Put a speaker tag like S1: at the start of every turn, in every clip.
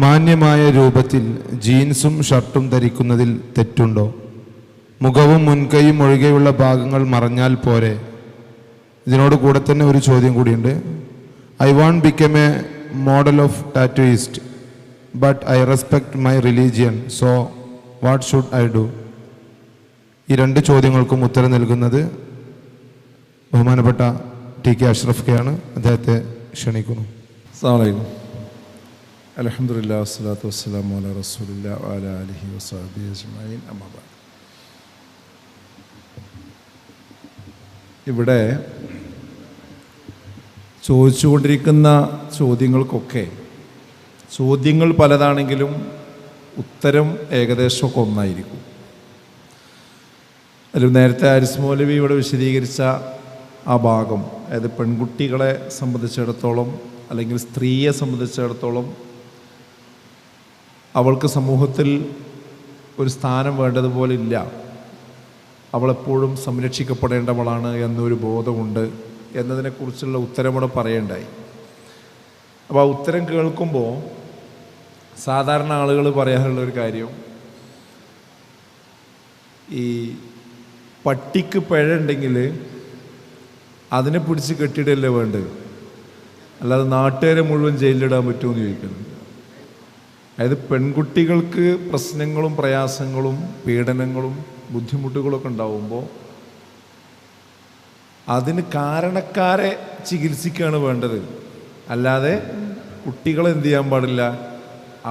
S1: മാന്യമായ രൂപത്തിൽ ജീൻസും ഷർട്ടും ധരിക്കുന്നതിൽ തെറ്റുണ്ടോ? മുഖവും മുൻകൈയും ഒഴികെയുള്ള ഭാഗങ്ങൾ മറഞ്ഞാൽ പോരെ? ഇതിനോട് കൂടെ തന്നെ ഒരു ചോദ്യം കൂടിയുണ്ട്. I want become a model of tattooist but I respect my religion, so what should I do? ഈ രണ്ട് ചോദ്യങ്ങൾക്കും ഉത്തരം നൽകുന്നത് ബഹുമാനപ്പെട്ട ടി.കെ. അഷ്റഫ് കെയാണ്. അദ്ദേഹത്തെ ക്ഷണിക്കുന്നു.
S2: അസ്സലാമു അലൈക്കും. അൽഹംദുലില്ലാഹി വസ്സലാത്തു വസ്സലാമു അലാ റസൂലില്ലാഹി വഅലാ ആലിഹി വസഹ്ബിഹി അജ്മഈൻ. അമ്മാ ബഅദ്. ഇവിടെ ചോദിച്ചുകൊണ്ടിരിക്കുന്ന ചോദ്യങ്ങൾക്കൊക്കെ ചോദ്യങ്ങൾ പലതാണെങ്കിലും ഉത്തരം ഏകദേശമൊക്കെ ഒന്നായിരിക്കും. അതിൽ നേരത്തെ ആരിസ് മൗലവി ഇവിടെ വിശദീകരിച്ച ആ ഭാഗം, അതായത് പെൺകുട്ടികളെ സംബന്ധിച്ചിടത്തോളം അല്ലെങ്കിൽ സ്ത്രീയെ സംബന്ധിച്ചിടത്തോളം അവൾക്ക് സമൂഹത്തിൽ ഒരു സ്ഥാനം വേണ്ടതുപോലെ ഇല്ല, അവളെപ്പോഴും സംരക്ഷിക്കപ്പെടേണ്ടവളാണ് എന്നൊരു ബോധമുണ്ട് എന്നതിനെക്കുറിച്ചുള്ള ഉത്തരം ഇവിടെ പറയേണ്ടായി. അപ്പോൾ ആ ഉത്തരം കേൾക്കുമ്പോൾ സാധാരണ ആളുകൾ പറയാറുള്ളൊരു കാര്യം, ഈ പട്ടിക്ക് പിഴ ഉണ്ടെങ്കിൽ അതിനെ പിടിച്ച് കെട്ടിയിടല്ലേ വേണ്ടത്, അല്ലാതെ നാട്ടുകാരെ മുഴുവൻ ജയിലിലിടാൻ പറ്റുമെന്ന് ചോദിക്കുന്നു. അതായത് പെൺകുട്ടികൾക്ക് പ്രശ്നങ്ങളും പ്രയാസങ്ങളും പീഡനങ്ങളും ബുദ്ധിമുട്ടുകളൊക്കെ ഉണ്ടാവുമ്പോൾ അതിന് കാരണക്കാരെ ചികിത്സിക്കുകയാണ് വേണ്ടത്, അല്ലാതെ കുട്ടികളെ എന്ത് ചെയ്യാൻ പാടില്ല,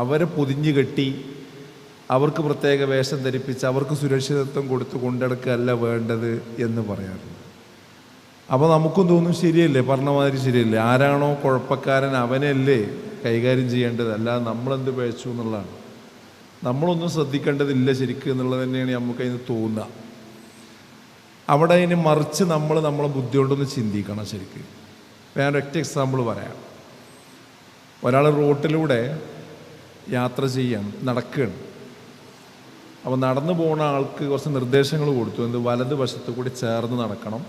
S2: അവരെ പൊതിഞ്ഞു കെട്ടി അവർക്ക് പ്രത്യേക വേഷം ധരിപ്പിച്ച് അവർക്ക് സുരക്ഷിതത്വം കൊടുത്ത് കൊണ്ടെടുക്കുകയല്ല വേണ്ടത് എന്ന് പറയാറുണ്ട്. അപ്പോൾ നമുക്കും തോന്നും ശരിയല്ലേ, പറഞ്ഞ മാതിരി ശരിയല്ലേ, ആരാണോ കുഴപ്പക്കാരൻ അവനല്ലേ കൈകാര്യം ചെയ്യേണ്ടത്, അല്ലാതെ നമ്മളെന്ത് പഴച്ചു എന്നുള്ളതാണ്. നമ്മളൊന്നും ശ്രദ്ധിക്കേണ്ടതില്ല ശരിക്കും എന്നുള്ളത് തന്നെയാണ് നമുക്കതിന് തോന്നുക. അവിടെ അതിന് മറിച്ച് നമ്മളെ ബുദ്ധി കൊണ്ടൊന്ന് ചിന്തിക്കണം ശരിക്ക്. ഞാൻ ഒരൊറ്റ എക്സാമ്പിൾ പറയാം. ഒരാൾ റോട്ടിലൂടെ യാത്ര ചെയ്യാൻ നടക്കുകയാണ്. അപ്പോൾ നടന്നു പോകുന്ന ആൾക്ക് കുറച്ച് നിർദ്ദേശങ്ങൾ കൊടുത്തു. എന്ത്, വലത് വശത്ത് കൂടി ചേർന്ന് നടക്കണം,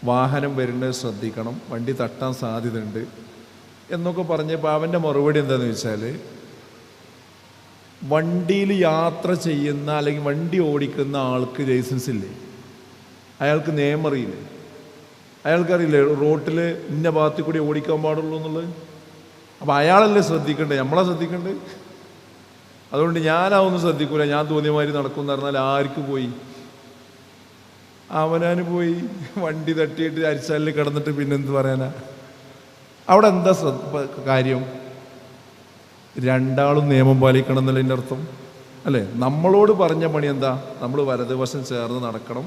S2: വാഹനം വരുന്നത് ശ്രദ്ധിക്കണം, വണ്ടി തട്ടാൻ സാധ്യതയുണ്ട് എന്നൊക്കെ പറഞ്ഞപ്പോൾ അവൻ്റെ മറുപടി എന്താണെന്ന് വെച്ചാൽ, വണ്ടിയിൽ യാത്ര ചെയ്യുന്ന അല്ലെങ്കിൽ വണ്ടി ഓടിക്കുന്ന ആൾക്ക് ലൈസൻസ് ഇല്ലേ, അയാൾക്ക് നിയമം അറിയില്ലേ, അയാൾക്കറിയില്ലേ റോട്ടിൽ ഇന്ന ഭാഗത്തിൽ കൂടി ഓടിക്കാൻ പാടുള്ളൂ എന്നുള്ളത്? അപ്പോൾ അയാളല്ലേ ശ്രദ്ധിക്കണ്ടേ, നമ്മളെ ശ്രദ്ധിക്കണ്ടേ? അതുകൊണ്ട് ഞാനതൊന്നും ശ്രദ്ധിക്കൂല, ഞാൻ തോന്നിയ മാതിരി നടക്കുമെന്ന് പറഞ്ഞാൽ ആർക്ക് പോയി? അവനാന് പോയി. വണ്ടി തട്ടിയിട്ട് അരിച്ചാലിൽ കിടന്നിട്ട് പിന്നെന്ത് പറയാനാ? അവിടെ എന്താ കാര്യം? രണ്ടാളും നിയമം പാലിക്കണം എന്നതിൻ്റെ അർത്ഥം അല്ലേ? നമ്മളോട് പറഞ്ഞ പണി എന്താ? നമ്മൾ വലതുവശം ചേർന്ന് നടക്കണം,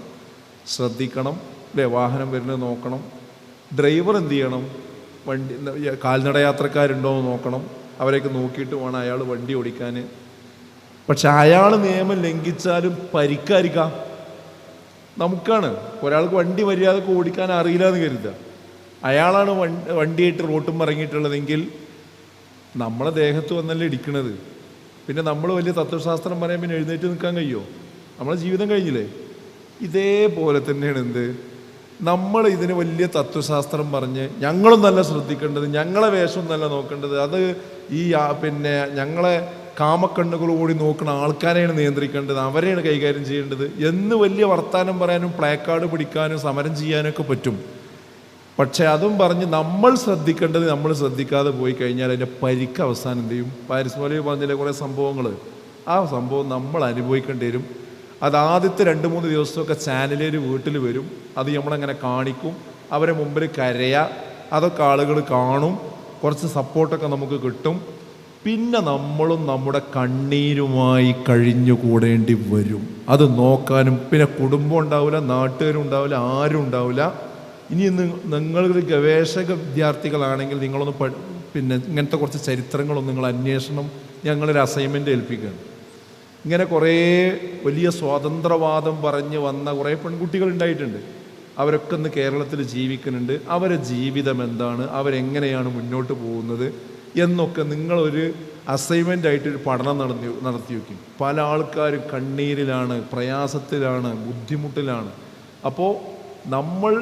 S2: ശ്രദ്ധിക്കണം അല്ലേ, വാഹനം വരുന്നത് നോക്കണം. ഡ്രൈവർ എന്ത് ചെയ്യണം? വണ്ടി കാൽനട യാത്രക്കാരുണ്ടോ എന്ന് നോക്കണം, അവരെയൊക്കെ നോക്കിയിട്ട് വേണം അയാൾ വണ്ടി ഓടിക്കാൻ. പക്ഷെ അയാൾ നിയമം ലംഘിച്ചാലും പരിക്കായിരിക്കാം നമുക്കാണ്. ഒരാൾക്ക് വണ്ടി മര്യാദക്ക് ഓടിക്കാൻ അറിയില്ല എന്ന് കരുതുക, അയാളാണ് വണ്ടിയായിട്ട് റോട്ടും ഇറങ്ങിയിട്ടുള്ളതെങ്കിൽ നമ്മളെ ദേഹത്ത് വന്നല്ലേ ഇടിക്കണത്. പിന്നെ നമ്മൾ വലിയ തത്വശാസ്ത്രം പറയാൻ പിന്നെ എഴുന്നേറ്റ് നിൽക്കാൻ കഴിയുമോ? നമ്മളെ ജീവിതം കഴിഞ്ഞില്ലേ? ഇതേപോലെ തന്നെയാണ് എന്ത്, നമ്മൾ ഇതിന് വലിയ തത്വശാസ്ത്രം പറഞ്ഞ് ഞങ്ങളും നല്ല ശ്രദ്ധിക്കേണ്ടത്, ഞങ്ങളെ വേഷം നല്ല നോക്കേണ്ടത്, അത് ഈ പിന്നെ ഞങ്ങളെ കാമക്കണ്ണുകളോടി നോക്കുന്ന ആൾക്കാരെയാണ് നിയന്ത്രിക്കേണ്ടത്, അവരെയാണ് കൈകാര്യം ചെയ്യേണ്ടത് എന്ന് വലിയ വർത്താനം പറയാനും പ്ലേക്കാർഡ് പിടിക്കാനും സമരം ചെയ്യാനൊക്കെ പറ്റും. പക്ഷെ അതും പറഞ്ഞ് നമ്മൾ ശ്രദ്ധിക്കേണ്ടത് നമ്മൾ ശ്രദ്ധിക്കാതെ പോയി കഴിഞ്ഞാൽ അതിൻ്റെ പരിക്ക് അവസാനം എന്ത് ചെയ്യും? ആരിസ് മൗലവി പറഞ്ഞില്ലേ കുറേ സംഭവങ്ങൾ, ആ സംഭവം നമ്മൾ അനുഭവിക്കേണ്ടി വരും. അത് ആദ്യത്തെ 2-3 ദിവസമൊക്കെ ചാനലിൽ വീട്ടിൽ വരും, അത് നമ്മളങ്ങനെ കാണിക്കും, അവരെ മുമ്പിൽ കരയുക, അതൊക്കെ ആളുകൾ കാണും, കുറച്ച് സപ്പോർട്ടൊക്കെ നമുക്ക് കിട്ടും. പിന്നെ നമ്മളും നമ്മുടെ കണ്ണീരുമായി കഴിഞ്ഞുകൂടേണ്ടി വരും. അത് നോക്കാനും പിന്നെ കുടുംബം ഉണ്ടാവില്ല, നാട്ടുകാരും ഉണ്ടാവില്ല, ആരും ഉണ്ടാവില്ല. ഇനി നിങ്ങൾ ഗവേഷക വിദ്യാർത്ഥികളാണെങ്കിൽ നിങ്ങളൊന്ന് പിന്നെ ഇങ്ങനത്തെ കുറച്ച് ചരിത്രങ്ങളൊന്നും നിങ്ങൾ അന്വേഷണം ഞങ്ങളൊരു അസൈൻമെൻറ്റ് ഏൽപ്പിക്കുകയാണ്. ഇങ്ങനെ കുറേ വലിയ സ്വാതന്ത്ര്യവാദം പറഞ്ഞ് വന്ന കുറേ പെൺകുട്ടികൾ ഉണ്ടായിട്ടുണ്ട്. അവരൊക്കെ ഇന്ന് കേരളത്തിൽ ജീവിക്കുന്നുണ്ട്. അവരുടെ ജീവിതം എന്താണ്, അവരെങ്ങനെയാണ് മുന്നോട്ട് പോകുന്നത് എന്നൊക്കെ നിങ്ങളൊരു അസൈൻമെൻ്റായിട്ടൊരു പഠനം നടത്തി വയ്ക്കും. പല ആൾക്കാരും കണ്ണീരിലാണ്, പ്രയാസത്തിലാണ്, ബുദ്ധിമുട്ടിലാണ്. അപ്പോൾ നമ്മൾ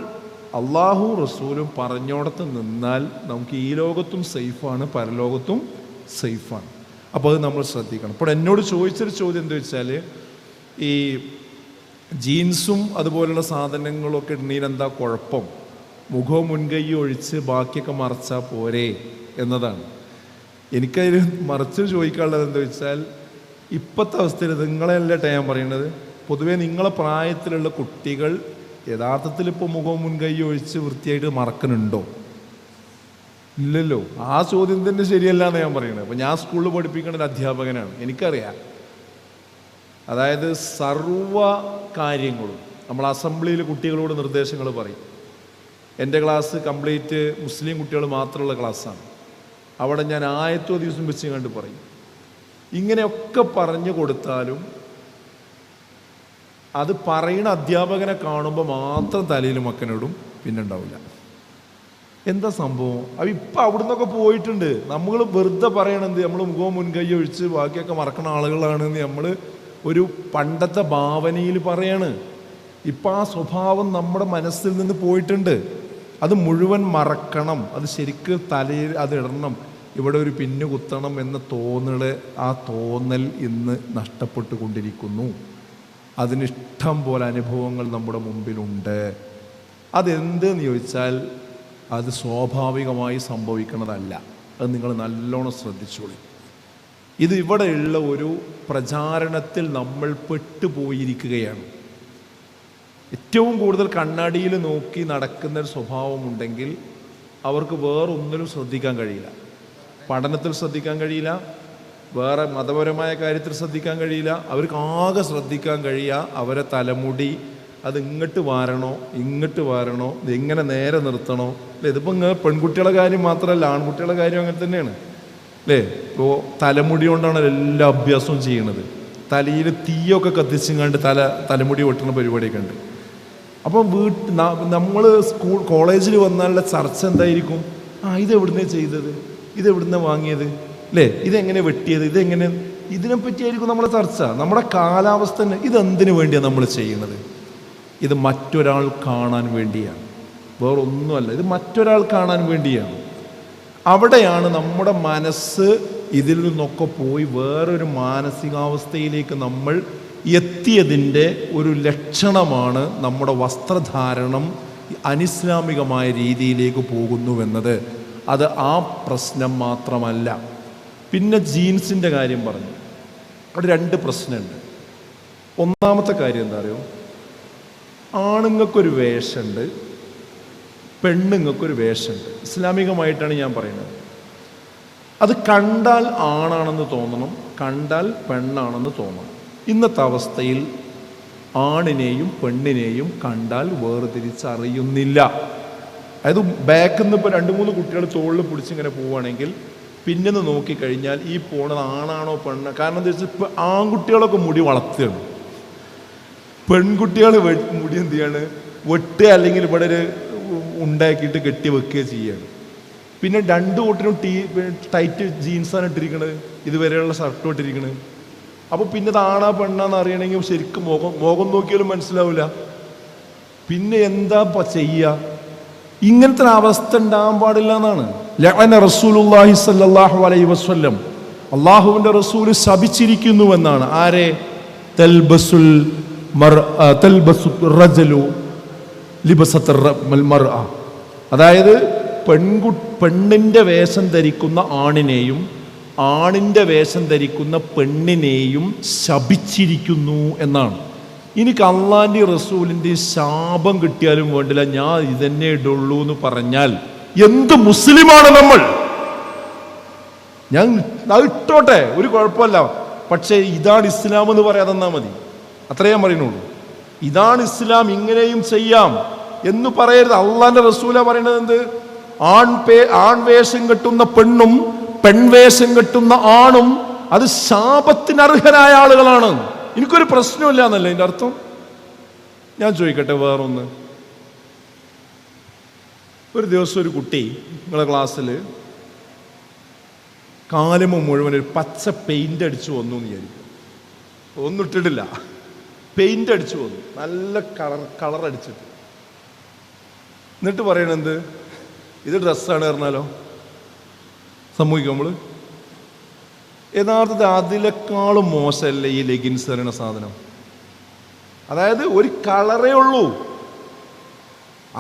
S2: അള്ളാഹു റസൂലും പറഞ്ഞോടത്ത് നിന്നാൽ നമുക്ക് ഈ ലോകത്തും സേഫാണ്, പരലോകത്തും സേഫാണ്. അപ്പോൾ അത് നമ്മൾ ശ്രദ്ധിക്കണം. ഇപ്പോൾ എന്നോട് ചോദിച്ചൊരു ചോദ്യം എന്താ വെച്ചാൽ, ഈ ജീൻസും അതുപോലുള്ള സാധനങ്ങളൊക്കെ ഇടുന്നതിനെന്താ കുഴപ്പം, മുഖവും മുൻകൈയും ഒഴിച്ച് ബാക്കിയൊക്കെ മറച്ചാൽ പോരെ എന്നതാണ്. എനിക്കതിൽ മറിച്ച് ചോദിക്കാനുള്ളത് എന്താ വെച്ചാൽ, ഇപ്പോഴത്തെ അവസ്ഥയിൽ നിങ്ങളെല്ലാം ഞാൻ പറയുന്നത്, പൊതുവേ നിങ്ങളെ പ്രായത്തിലുള്ള കുട്ടികൾ യഥാർത്ഥത്തിൽ ഇപ്പോൾ മുഖവും മുൻകൈയും ഒഴിച്ച് വൃത്തിയായിട്ട് മറക്കുന്നുണ്ടോ? ഇല്ലല്ലോ. ആ ചോദ്യം തന്നെ ശരിയല്ല എന്ന് ഞാൻ പറയുന്നത്. അപ്പോൾ ഞാൻ സ്കൂളിൽ പഠിപ്പിക്കുന്ന ഒരു അധ്യാപകനാണ്, എനിക്കറിയാം. അതായത് സർവ കാര്യങ്ങളും നമ്മൾ അസംബ്ലിയിൽ കുട്ടികളോട് നിർദ്ദേശങ്ങൾ പറയും. എൻ്റെ ക്ലാസ് കംപ്ലീറ്റ് മുസ്ലിം കുട്ടികൾ മാത്രമുള്ള ക്ലാസ്സാണ്. അവിടെ ഞാൻ ആയത്തോ ദിവസം വെച്ച് കണ്ട് പറയും. ഇങ്ങനെയൊക്കെ പറഞ്ഞു കൊടുത്താലും അത് പറയുന്ന അധ്യാപകനെ കാണുമ്പോൾ മാത്രം തലയിൽ മക്കനിടും, പിന്നെ ഉണ്ടാവില്ല. എന്താ സംഭവം? അപ്പം ഇപ്പം അവിടെ നിന്നൊക്കെ പോയിട്ടുണ്ട്. നമ്മൾ വെറുതെ പറയണത് നമ്മൾ മുഖവും മുൻകൈ ഒഴിച്ച് ബാക്കിയൊക്കെ മറക്കണ ആളുകളാണെന്ന് നമ്മൾ ഒരു പണ്ടത്തെ ഭാവനയിൽ പറയാണ്. ഇപ്പം ആ സ്വഭാവം നമ്മുടെ മനസ്സിൽ നിന്ന് പോയിട്ടുണ്ട്. അത് മുഴുവൻ മറക്കണം, അത് ശരിക്ക് തലയിൽ അത് ഇടണം, ഇവിടെ ഒരു പിന്നു കുത്തണം എന്ന ആ തോന്നൽ ഇന്ന് നഷ്ടപ്പെട്ടു കൊണ്ടിരിക്കുന്നു. അതിനിഷ്ടം പോലെ അനുഭവങ്ങൾ നമ്മുടെ മുമ്പിലുണ്ട്. അതെന്തെന്ന് ചോദിച്ചാൽ അത് സ്വാഭാവികമായി സംഭവിക്കുന്നതല്ല. അത് നിങ്ങൾ നല്ലോണം ശ്രദ്ധിച്ചോളി. ഇത് ഇവിടെയുള്ള ഒരു പ്രചാരണത്തിൽ നമ്മൾ പെട്ടുപോയിരിക്കുകയാണ്. ഏറ്റവും കൂടുതൽ കണ്ണാടിയിൽ നോക്കി നടക്കുന്നൊരു സ്വഭാവമുണ്ടെങ്കിൽ അവർക്ക് വേറൊന്നിലും ശ്രദ്ധിക്കാൻ കഴിയില്ല. പഠനത്തിൽ ശ്രദ്ധിക്കാൻ കഴിയില്ല, വേറെ മതപരമായ കാര്യത്തിൽ ശ്രദ്ധിക്കാൻ കഴിയില്ല. അവർക്ക് ആകെ ശ്രദ്ധിക്കാൻ കഴിയുക അവരെ തലമുടി അത് ഇങ്ങോട്ട് വാരണോ ഇങ്ങോട്ട് വാരണോ, ഇതെങ്ങനെ നേരെ നിർത്തണോ. അല്ലേ, ഇതിപ്പോൾ പെൺകുട്ടികളുടെ കാര്യം മാത്രമല്ല, ആൺകുട്ടികളുടെ കാര്യം അങ്ങനെ തന്നെയാണ് അല്ലേ. ഇപ്പോൾ തലമുടി കൊണ്ടാണ് എല്ലാ അഭ്യാസവും ചെയ്യണത്. തലയിൽ തീയൊക്കെ കത്തിച്ചിങ്ങാണ്ട് തലമുടി വെട്ടുന്ന പരിപാടിയൊക്കെ ഉണ്ട്. അപ്പം നമ്മൾ കോളേജിൽ വന്നാലുള്ള ചർച്ച എന്തായിരിക്കും? ഇതെവിടുന്നേ ചെയ്തത്, ഇതെവിടുന്ന് വാങ്ങിയത്, അല്ലേ, ഇതെങ്ങനെ വെട്ടിയത്, ഇതെങ്ങനെ, ഇതിനെപ്പറ്റിയായിരിക്കും നമ്മുടെ ചർച്ച. നമ്മുടെ കാലാവസ്ഥ തന്നെ ഇതെന്തിനു വേണ്ടിയാണ് നമ്മൾ ചെയ്യുന്നത്? ഇത് മറ്റൊരാൾ കാണാൻ വേണ്ടിയാണ്, വേറൊന്നുമല്ല. ഇത് മറ്റൊരാൾ കാണാൻ വേണ്ടിയാണ്. അവിടെയാണ് നമ്മുടെ മനസ്സ് ഇതിൽ നിന്നൊക്കെ പോയി വേറൊരു മാനസികാവസ്ഥയിലേക്ക് നമ്മൾ എത്തിയതിൻ്റെ ഒരു ലക്ഷണമാണ് നമ്മുടെ വസ്ത്രധാരണം അനിസ്ലാമികമായ രീതിയിലേക്ക് പോകുന്നുവെന്നത്. അത് ആ പ്രശ്നം മാത്രമല്ല. പിന്നെ ജീൻസിൻ്റെ കാര്യം പറഞ്ഞു. അവിടെ രണ്ട് പ്രശ്നമുണ്ട്. ഒന്നാമത്തെ കാര്യം എന്താ അറിയോ, ആണുങ്ങൾക്കൊരു വേഷമുണ്ട്, പെണ്ണുങ്ങൾക്കൊരു വേഷമുണ്ട്. ഇസ്ലാമികമായിട്ടാണ് ഞാൻ പറയുന്നത്. അത് കണ്ടാൽ ആണാണെന്ന് തോന്നണം, കണ്ടാൽ പെണ്ണാണെന്ന് തോന്നണം. ഇന്നത്തെ അവസ്ഥയിൽ ആണിനെയും പെണ്ണിനെയും കണ്ടാൽ വേർതിരിച്ചറിയുന്നില്ല. അതായത് ബാക്കിൽ നിന്ന് ഇപ്പോൾ 2-3 കുട്ടികൾ തോളിൽ പിടിച്ചിങ്ങനെ പോവുകയാണെങ്കിൽ പിന്നെ നോക്കിക്കഴിഞ്ഞാൽ ഈ പോണത് ആണാണോ പെണ്ണ. കാരണം എന്താ വെച്ചാൽ ഇപ്പോൾ ആൺകുട്ടികളൊക്കെ മുടി വളർത്തുകയാണ്, പെൺകുട്ടികൾ മുടി എന്ത് ചെയ്യാണ്, വെട്ടുക അല്ലെങ്കിൽ ഇവിടെ ഒരു ഉണ്ടാക്കിയിട്ട് കെട്ടി വെക്കുകയോ ചെയ്യാണ്. പിന്നെ 2 കൂട്ടിനും ടൈറ്റ് ജീൻസാണ് ഇട്ടിരിക്കണത്, ഇതുവരെയുള്ള ഷർട്ടും ഇട്ടിരിക്കണത്. അപ്പോൾ പിന്നെ ഇത് ആണാ പെണ്ണാന്ന് അറിയണമെങ്കിൽ ശരിക്കും മുഖം നോക്കിയാലും മനസ്സിലാവില്ല. പിന്നെ എന്താ ചെയ്യുക? ഇങ്ങനത്തെ ഒരു അവസ്ഥ ഉണ്ടാകാൻ പാടില്ല എന്നാണ്. റസൂലുള്ളാഹി സ്വല്ലല്ലാഹു അലൈഹി വസല്ലം, അള്ളാഹുവിൻ്റെ റസൂൽ ശപിച്ചിരിക്കുന്നുവെന്നാണ്. ആരെ? തൽബസുൽ റജലു ലിബസത്തുൽ മർഅ. അതായത് പെണ്ണിൻ്റെ വേഷം ധരിക്കുന്ന ആണിനെയും ആണിൻ്റെ വേഷം ധരിക്കുന്ന പെണ്ണിനെയും ശപിച്ചിരിക്കുന്നു എന്നാണ്. എനിക്ക് അള്ളാൻ്റെ റസൂലിൻ്റെ ശാപം കിട്ടിയാലും വേണ്ടില്ല, ഞാൻ ഇതന്നെ ഇടുള്ളൂ എന്ന് പറഞ്ഞാൽ എന്ത് മുസ്ലിമാണ് നമ്മൾ? ഞാൻ അത് ഇട്ടോട്ടെ, ഒരു കുഴപ്പമില്ല. പക്ഷേ ഇതാണ് ഇസ്ലാം എന്ന് പറയാതെ തന്നാൽ മതി, അത്രേ ഞാൻ പറയുന്നുള്ളൂ. ഇതാണ് ഇസ്ലാം, ഇങ്ങനെയും ചെയ്യാം എന്ന് പറയരുത്. അള്ളാന്റെ റസൂല പറയുന്നത് എന്ത്? ആൺവേഷം കെട്ടുന്ന പെണ്ണും പെൺവേഷം കെട്ടുന്ന ആണും അത് ശാപത്തിനർഹരായ ആളുകളാണ്. എനിക്കൊരു പ്രശ്നമില്ല എന്നല്ല എൻ്റെ അർത്ഥം. ഞാൻ ചോദിക്കട്ടെ വേറൊന്ന്. ഒരു ദിവസം ഒരു കുട്ടി നിങ്ങളെ ക്ലാസ്സിൽ കാലുമ മുഴുവൻ ഒരു പച്ച പെയിന്റ് അടിച്ചു വന്നു എന്ന് വിചാരിക്കും. ഒന്നും ഇട്ടിട്ടില്ല, പെയിന്റ് അടിച്ചു വന്നു, നല്ല കളർ അടിച്ചിട്ട്. എന്നിട്ട് പറയണെന്ത്? ഇത് ഡ്രസ്സാണ് പറഞ്ഞാലോ സമ്മതിക്കും നമ്മൾ? യഥാർത്ഥത്തിൽ അതിനേക്കാളും മോശമല്ലേ ഈ ലെഗിൻസ് പറയുന്ന സാധനം? അതായത് ഒരു കളറേ ഉള്ളൂ,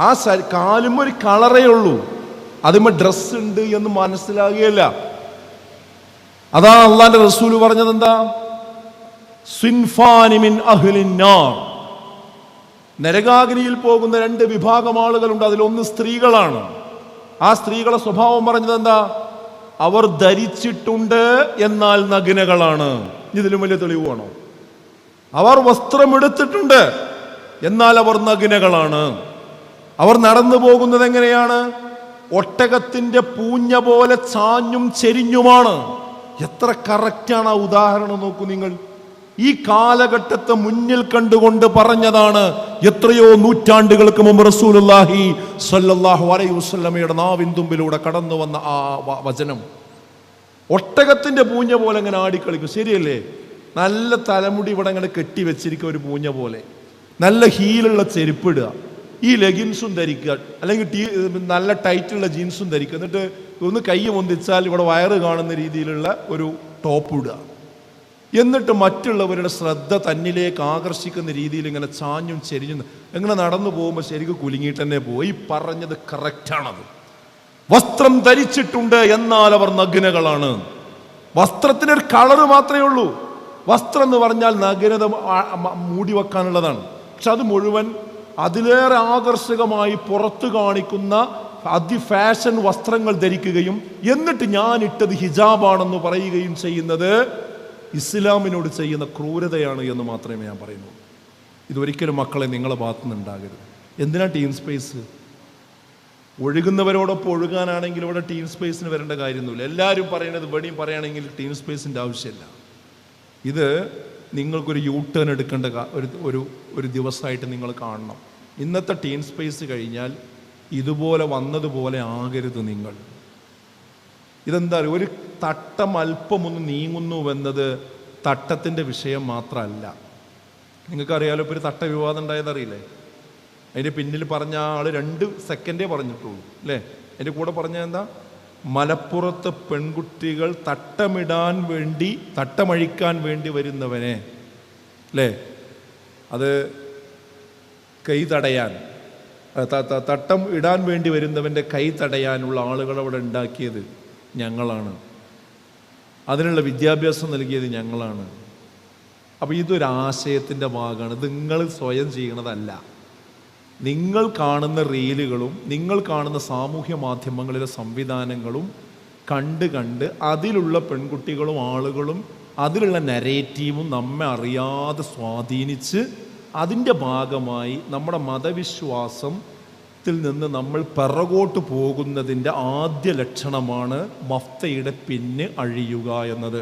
S2: ആ കാലുമ്പോ ഒരു കളറേ ഉള്ളൂ, അതുമ്പോ ഡ്രസ് ഉണ്ട് എന്ന് മനസ്സിലാകുകയല്ല. അതാ അള്ളാന്റെ റസൂല് പറഞ്ഞത് എന്താ? സിൻഫാനി മിൻ അഹ്ലിൻ നാർ, നരകാഗ്നിയിൽ പോകുന്ന 2 വിഭാഗം ആളുകളുണ്ട്, അതിലൊന്ന് സ്ത്രീകളാണ്. ആ സ്ത്രീകളെ സ്വഭാവം പറഞ്ഞത് എന്താ? അവർ ധരിച്ചിട്ടുണ്ട് എന്നാൽ നഗ്നകളാണ്. ഇതിലും വലിയ തെളിവാണോ? അവർ വസ്ത്രമെടുത്തിട്ടുണ്ട് എന്നാൽ അവർ നഗ്നകളാണ്. അവർ നടന്നു പോകുന്നത് എങ്ങനെയാണ്? ഒട്ടകത്തിന്റെ പൂഞ്ഞ പോലെ ചാഞ്ഞും ചെരിഞ്ഞുമാണ്. എത്ര കറക്റ്റാണ് ആ ഉദാഹരണം നോക്കൂ നിങ്ങൾ. ഈ കാലഘട്ടത്തെ മുന്നിൽ കണ്ടുകൊണ്ട് പറഞ്ഞതാണ്. എത്രയോ നൂറ്റാണ്ടുകൾക്ക് മുമ്പ് റസൂലുള്ളാഹി സ്വല്ലല്ലാഹു അലൈഹി വസല്ലമയുടെ നാവിൻ തുമ്പിലൂടെ കടന്നു വന്ന ആ വചനം. ഒട്ടകത്തിന്റെ പൂഞ്ഞ പോലെ അങ്ങനെ ആടിക്കളിക്കും, ശരിയല്ലേ? നല്ല തലമുടി ഇവിടെ അങ്ങനെ കെട്ടി വെച്ചിരിക്കുക, ഒരു പൂഞ്ഞ പോലെ. നല്ല ഹീലുള്ള ചെരുപ്പിടുക, ഈ ലെഗിൻസും ധരിക്കുക, അല്ലെങ്കിൽ നല്ല ടൈറ്റുള്ള ജീൻസും ധരിക്കുക, എന്നിട്ട് ഒന്ന് കൈ പൊന്തിച്ചാൽ ഇവിടെ വയറ് കാണുന്ന രീതിയിലുള്ള ഒരു ടോപ്പ് ഇടുക. എന്നിട്ട് മറ്റുള്ളവരുടെ ശ്രദ്ധ തന്നിലേക്ക് ആകർഷിക്കുന്ന രീതിയിൽ ഇങ്ങനെ ചാഞ്ഞും ചെരിഞ്ഞും എങ്ങനെ നടന്നു പോകുമ്പോൾ ശരിക്കും കുലുങ്ങിയിട്ട് തന്നെ പോയി. പറഞ്ഞത് കറക്റ്റാണത്. വസ്ത്രം ധരിച്ചിട്ടുണ്ട് എന്നാൽ അവർ നഗ്നകളാണ്. വസ്ത്രത്തിനൊരു കളറ് മാത്രമേ ഉള്ളൂ. വസ്ത്രം എന്ന് പറഞ്ഞാൽ നഗ്നത മൂടി വെക്കാനുള്ളതാണ്. പക്ഷെ അത് മുഴുവൻ അതിലേറെ ആകർഷകമായി പുറത്തു കാണിക്കുന്ന അതിഫാഷൻ വസ്ത്രങ്ങൾ ധരിക്കുകയും എന്നിട്ട് ഞാൻ ഇട്ടത് ഹിജാബാണെന്ന് പറയുകയും ചെയ്യുന്നത് ഇസ്ലാമിനോട് ചെയ്യുന്ന ക്രൂരതയാണ് എന്ന് മാത്രമേ ഞാൻ പറയുന്നു. ഇതൊരിക്കലും മക്കളെ നിങ്ങളെ ഭാഗത്തുനിന്ന് ഉണ്ടാകരുത്. എന്തിനാ ടീം സ്പേസ്? ഒഴുകുന്നവരോടൊപ്പം ഒഴുകാനാണെങ്കിൽ ഇവിടെ ടീം സ്പേസിന് വരേണ്ട കാര്യമൊന്നുമില്ല. എല്ലാവരും പറയുന്നത് ഇവിടെയും പറയുകയാണെങ്കിൽ ടീം സ്പേസിൻ്റെ ആവശ്യമില്ല. ഇത് നിങ്ങൾക്കൊരു യൂ ടേൺ എടുക്കേണ്ട ഒരു ദിവസമായിട്ട് നിങ്ങൾ കാണണം. ഇന്നത്തെ ടീം സ്പേസ് കഴിഞ്ഞാൽ ഇതുപോലെ വന്നതുപോലെ ആകരുത് നിങ്ങൾ. ഇതെന്താ പറയുക, ഒരു തട്ടം അല്പമൊന്ന് നീങ്ങുന്നുവെന്നത് തട്ടത്തിൻ്റെ വിഷയം മാത്രമല്ല. നിങ്ങൾക്കറിയാലോ, ഇപ്പോൾ ഒരു തട്ട വിവാദം ഉണ്ടായതറിയില്ലേ? അതിൻ്റെ പിന്നിൽ പറഞ്ഞ ആൾ 2 സെക്കൻഡേ പറഞ്ഞിട്ടുള്ളൂ അല്ലേ? അതിൻ്റെ കൂടെ പറഞ്ഞ എന്താ? മലപ്പുറത്ത് പെൺകുട്ടികൾ തട്ടമഴിക്കാൻ വേണ്ടി വരുന്നവനെ അല്ലേ, അത് കൈ തടയാൻ, തട്ടം ഇടാൻ വേണ്ടി വരുന്നവൻ്റെ കൈ തടയാനുള്ള ആളുകൾ അവിടെ ഉണ്ടാക്കിയത് ഞങ്ങളാണ്, അതിനുള്ള വിദ്യാഭ്യാസം നൽകിയത് ഞങ്ങളാണ്. അപ്പോൾ ഇതൊരാശയത്തിൻ്റെ ഭാഗമാണ്. ഇത് നിങ്ങൾ സ്വയം ചെയ്യണതല്ല. നിങ്ങൾ കാണുന്ന റീലുകളും നിങ്ങൾ കാണുന്ന സാമൂഹ്യ മാധ്യമങ്ങളിലെ സംവിധാനങ്ങളും കണ്ട് അതിലുള്ള പെൺകുട്ടികളും ആളുകളും അതിലുള്ള നരേറ്റീവും നമ്മെ അറിയാതെ സ്വാധീനിച്ച് അതിൻ്റെ ഭാഗമായി നമ്മുടെ മതവിശ്വാസത്തിൽ നിന്ന് നമ്മൾ പിറകോട്ട് പോകുന്നതിൻ്റെ ആദ്യ ലക്ഷണമാണ് മഫ്തയുടെ പിന്ന് അഴിയുക എന്നത്.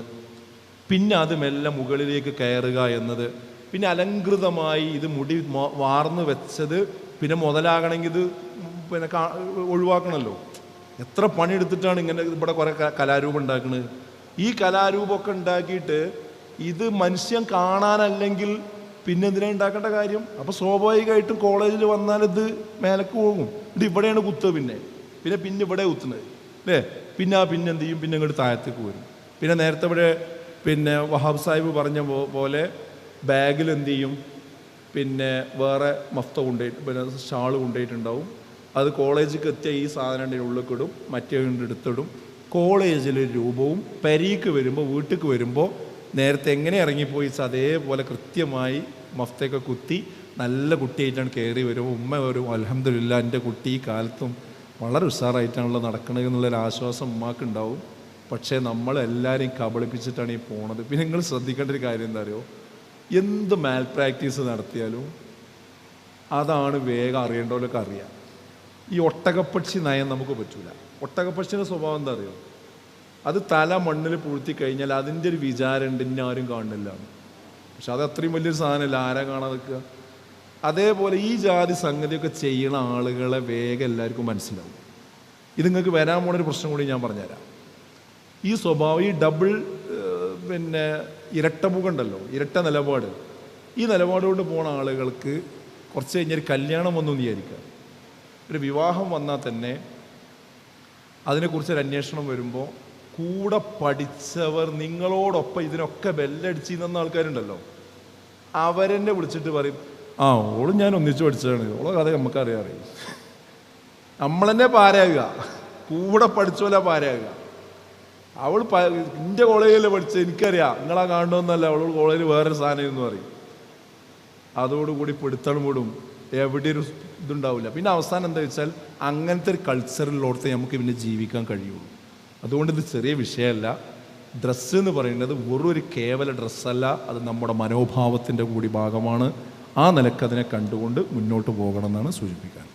S2: പിന്നെ അത് മെല്ലെ മുകളിലേക്ക് കയറുക എന്നത്. പിന്നെ അലങ്കൃതമായി ഇത് മുടി വാർന്ന് വെച്ചത് പിന്നെ മുതലാകണമെങ്കിൽ ഇത് പിന്നെ ഒഴിവാക്കണമല്ലോ. എത്ര പണിയെടുത്തിട്ടാണ് ഇങ്ങനെ ഇവിടെ കുറേ കലാരൂപം ഉണ്ടാക്കുന്നത്. ഈ കലാരൂപമൊക്കെ ഉണ്ടാക്കിയിട്ട് ഇത് മനുഷ്യൻ കാണാനല്ലെങ്കിൽ പിന്നെ എന്തിനാ ഉണ്ടാക്കേണ്ട കാര്യം? അപ്പോൾ സ്വാഭാവികമായിട്ടും കോളേജിൽ വന്നാൽ ഇത് മേലക്ക് പോകും. ഇത് ഇവിടെയാണ് കുത്തുക, പിന്നെ ഇവിടെ കുത്തുന്നത് അല്ലേ? പിന്നെ എന്ത് ചെയ്യും? പിന്നെ ഇങ്ങോട്ട് താഴത്തേക്ക് വരും. പിന്നെ നേരത്തെ ഇവിടെ പിന്നെ വഹാബ് സാഹിബ് പറഞ്ഞ പോലെ ബാഗിൽ എന്ത് ചെയ്യും? പിന്നെ വേറെ മഫ്ത കൊണ്ടുപോയിട്ട് പിന്നെ ഷാള് കൊണ്ടുപോയിട്ടുണ്ടാവും. അത് കോളേജിലേക്ക് എത്തിയ ഈ സാധനം ഉള്ളിക്കിടും, മറ്റേ എടുത്തിടും. കോളേജിൽ രൂപവും പെരീക്ക് വരുമ്പോൾ വീട്ടിലേക്ക് വരുമ്പോൾ നേരത്തെ എങ്ങനെ ഇറങ്ങിപ്പോയി അതേപോലെ കൃത്യമായി മഫ്തയൊക്കെ കുത്തി നല്ല കുട്ടിയായിട്ടാണ് കയറി വരുമ്പോൾ ഉമ്മ വരും, അൽഹംദുലില്ലാ എൻ്റെ കുട്ടി ഈ കാലത്തും വളരെ ഉഷാറായിട്ടാണല്ലോ നടക്കണത് എന്നുള്ളൊരു ആശ്വാസം ഉമ്മാക്ക് ഉണ്ടാവും. പക്ഷേ നമ്മളെല്ലാവരെയും കബളിപ്പിച്ചിട്ടാണ് ഈ പോണത്. പിന്നെ നിങ്ങൾ ശ്രദ്ധിക്കേണ്ട ഒരു കാര്യം എന്താ അറിയോ? എന്ത് മാൽ പ്രാക്ടീസ് നടത്തിയാലും അതാണ് വേഗം അറിയേണ്ടവരൊക്കെ അറിയാം. ഈ ഒട്ടകപ്പക്ഷി നയം നമുക്ക് പറ്റൂല. ഒട്ടകപ്പക്ഷിയുടെ സ്വഭാവം എന്താ അറിയോ? അത് തല മണ്ണിൽ പൂഴ്ത്തി കഴിഞ്ഞാൽ അതിൻ്റെ ഒരു വിചാരമുണ്ട്, ഇനി ആരും കാണുന്നില്ല. പക്ഷെ അത് അത്രയും വലിയൊരു സാധനമല്ല, ആരാ കാണാൻ നിൽക്കുക? അതേപോലെ ഈ ജാതി സംഗതിയൊക്കെ ചെയ്യുന്ന ആളുകളെ വേഗം എല്ലാവർക്കും മനസ്സിലാവും. ഇത് നിങ്ങൾക്ക് വരാൻ പോണൊരു പ്രശ്നം കൂടി ഞാൻ പറഞ്ഞുതരാം. ഈ സ്വഭാവം, ഈ ഡബിൾ പിന്നെ ഇരട്ടമുഖം ഉണ്ടല്ലോ, ഇരട്ട നിലപാട്, ഈ നിലപാടുകൊണ്ട് പോണ ആളുകൾക്ക് കുറച്ച് കഴിഞ്ഞൊരു കല്യാണം വന്നു വിചാരിക്കുക. ഒരു വിവാഹം വന്നാൽ തന്നെ അതിനെക്കുറിച്ചൊരു അന്വേഷണം വരുമ്പോൾ കൂടെ പഠിച്ചവർ നിങ്ങളോടൊപ്പം ഇതിനൊക്കെ ബെല്ലടിച്ച് നിന്ന ആൾക്കാരുണ്ടല്ലോ, അവരെന്നെ വിളിച്ചിട്ട് പറയും, ആ ഓളും ഞാൻ ഒന്നിച്ച് പഠിച്ചതാണ്, ഓളെ കഥ നമുക്കറിയാം. നമ്മളെന്നെ പാരാകുക, കൂടെ പഠിച്ചോല പാരാകുക. അവൾ എൻ്റെ കോളേജിൽ പഠിച്ചത് എനിക്കറിയാം, നിങ്ങളാ കാണണമെന്നല്ല, അവൾ കോളേജിൽ വേറൊരു സാധനം എന്ന് പറയും. അതോടുകൂടി പിടുത്തം വിടും, എവിടെ ഒരു ഇതുണ്ടാവില്ല. പിന്നെ അവസാനം എന്താ വെച്ചാൽ അങ്ങനത്തെ ഒരു കൾച്ചറിലോടത്തെ നമുക്ക് പിന്നെ ജീവിക്കാൻ കഴിയുള്ളൂ. അതുകൊണ്ട് ഇത് ചെറിയ വിഷയമല്ല. ഡ്രസ്സ് എന്ന് പറയുന്നത് വെറും ഒരു കേവല ഡ്രസ്സല്ല, അത് നമ്മുടെ മനോഭാവത്തിൻ്റെ കൂടി ഭാഗമാണ്. ആ നിലക്ക് അതിനെ കണ്ടുകൊണ്ട് മുന്നോട്ട് പോകണം എന്നാണ് സൂചിപ്പിക്കാൻ.